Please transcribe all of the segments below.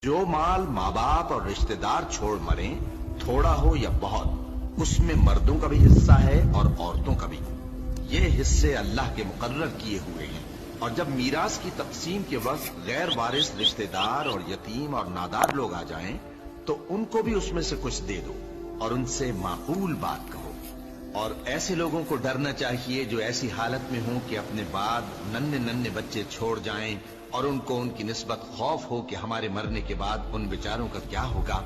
جو مال ماں باپ اور رشتہ دار چھوڑ مریں، تھوڑا ہو یا بہت، اس میں مردوں کا بھی حصہ ہے اور عورتوں کا بھی۔ یہ حصے اللہ کے مقرر کیے ہوئے ہیں، اور جب میراث کی تقسیم کے وقت غیر وارث رشتہ دار اور یتیم اور نادار لوگ آ جائیں تو ان کو بھی اس میں سے کچھ دے دو اور ان سے معقول بات کہو۔ اور ایسے لوگوں کو ڈرنا چاہیے جو ایسی حالت میں ہوں کہ اپنے بعد ننھے ننھے بچے چھوڑ جائیں اور ان کو ان کی نسبت خوف ہو کہ ہمارے مرنے کے بعد ان بیچاروں کا کیا ہوگا۔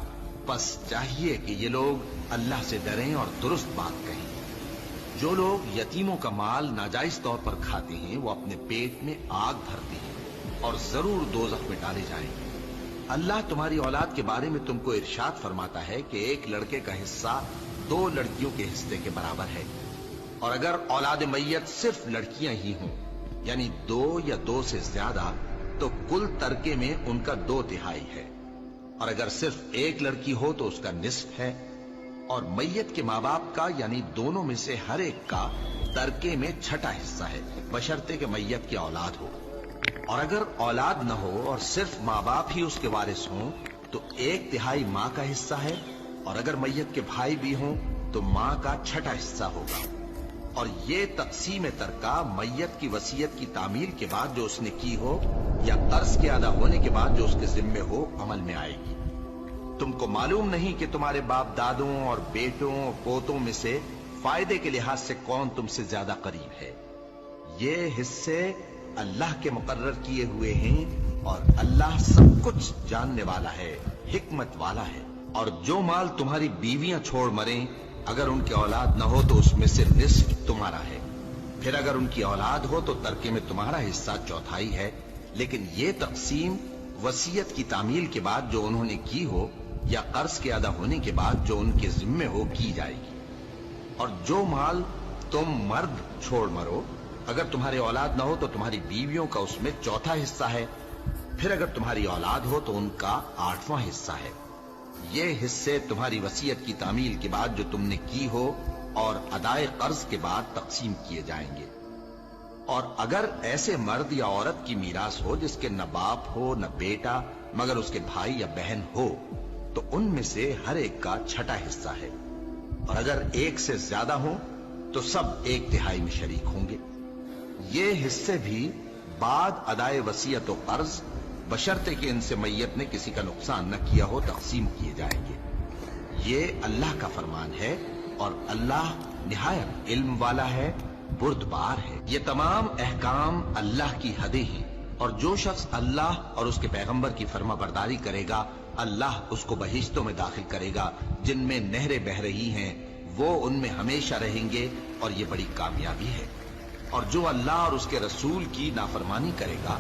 بس چاہیے کہ یہ لوگ اللہ سے ڈریں اور درست بات کہیں۔ جو لوگ یتیموں کا مال ناجائز طور پر کھاتے ہیں وہ اپنے پیٹ میں آگ بھرتے ہیں اور ضرور دوزخ میں ڈالے جائیں گے۔ اللہ تمہاری اولاد کے بارے میں تم کو ارشاد فرماتا ہے کہ ایک لڑکے کا حصہ 2 لڑکیوں کے حصے کے برابر ہے، اور اگر اولاد میت صرف لڑکیاں ہی ہوں یعنی 2 یا 2 سے زیادہ تو کل ترکے میں ان کا 2/3 ہے، اور اگر صرف ایک لڑکی ہو تو اس کا نصف ہے، اور میت کے ماں باپ کا یعنی دونوں میں سے ہر ایک کا ترکے میں 6واں حصہ ہے، بشرطے کہ میت کی اولاد ہو۔ اور اگر اولاد نہ ہو اور صرف ماں باپ ہی اس کے وارث ہوں تو 1/3 ماں کا حصہ ہے، اور اگر میت کے بھائی بھی ہوں تو ماں کا 6واں حصہ ہوگا۔ اور یہ تقسیم ترکہ میت کی وصیت کی تعمیل کے بعد جو اس نے کی ہو یا قرض کے ادا ہونے کے بعد جو اس کے ذمے ہو عمل میں آئے گی۔ تم کو معلوم نہیں کہ تمہارے باپ دادوں اور بیٹوں اور پوتوں میں سے فائدے کے لحاظ سے کون تم سے زیادہ قریب ہے۔ یہ حصے اللہ کے مقرر کیے ہوئے ہیں اور اللہ سب کچھ جاننے والا ہے، حکمت والا ہے۔ اور جو مال تمہاری بیویاں چھوڑ مریں اگر ان کی اولاد نہ ہو تو اس میں سے نصف تمہارا ہے، پھر اگر ان کی اولاد ہو تو ترکے میں تمہارا حصہ 1/4 ہے، لیکن یہ تقسیم وصیت کی تعمیل کے بعد جو انہوں نے کی ہو یا قرض کے ادا ہونے کے بعد جو ان کے ذمے ہو کی جائے گی۔ اور جو مال تم مرد چھوڑ مرو اگر تمہاری اولاد نہ ہو تو تمہاری بیویوں کا اس میں 1/4 حصہ ہے، پھر اگر تمہاری اولاد ہو تو ان کا 8واں حصہ ہے۔ یہ حصے تمہاری وصیت کی تعمیل کے بعد جو تم نے کی ہو اور ادائے قرض کے بعد تقسیم کیے جائیں گے۔ اور اگر ایسے مرد یا عورت کی میراث ہو جس کے نہ باپ ہو نہ بیٹا مگر اس کے بھائی یا بہن ہو تو ان میں سے ہر ایک کا 6واں حصہ ہے، اور اگر ایک سے زیادہ ہوں تو سب 1/3 میں شریک ہوں گے۔ یہ حصے بھی بعد ادائے وصیت و قرض بشرطے کہ ان سے میت نے کسی کا نقصان نہ کیا ہو تقسیم کیے جائیں گے۔ یہ اللہ کا فرمان ہے اور اللہ نہایت علم والا ہے، بردبار ہے۔ یہ تمام احکام اللہ کی حدیں ہیں، اور جو شخص اللہ اور اس کے پیغمبر کی فرما برداری کرے گا اللہ اس کو بہشتوں میں داخل کرے گا جن میں نہریں بہہ رہی ہیں، وہ ان میں ہمیشہ رہیں گے، اور یہ بڑی کامیابی ہے۔ اور جو اللہ اور اس کے رسول کی نافرمانی کرے گا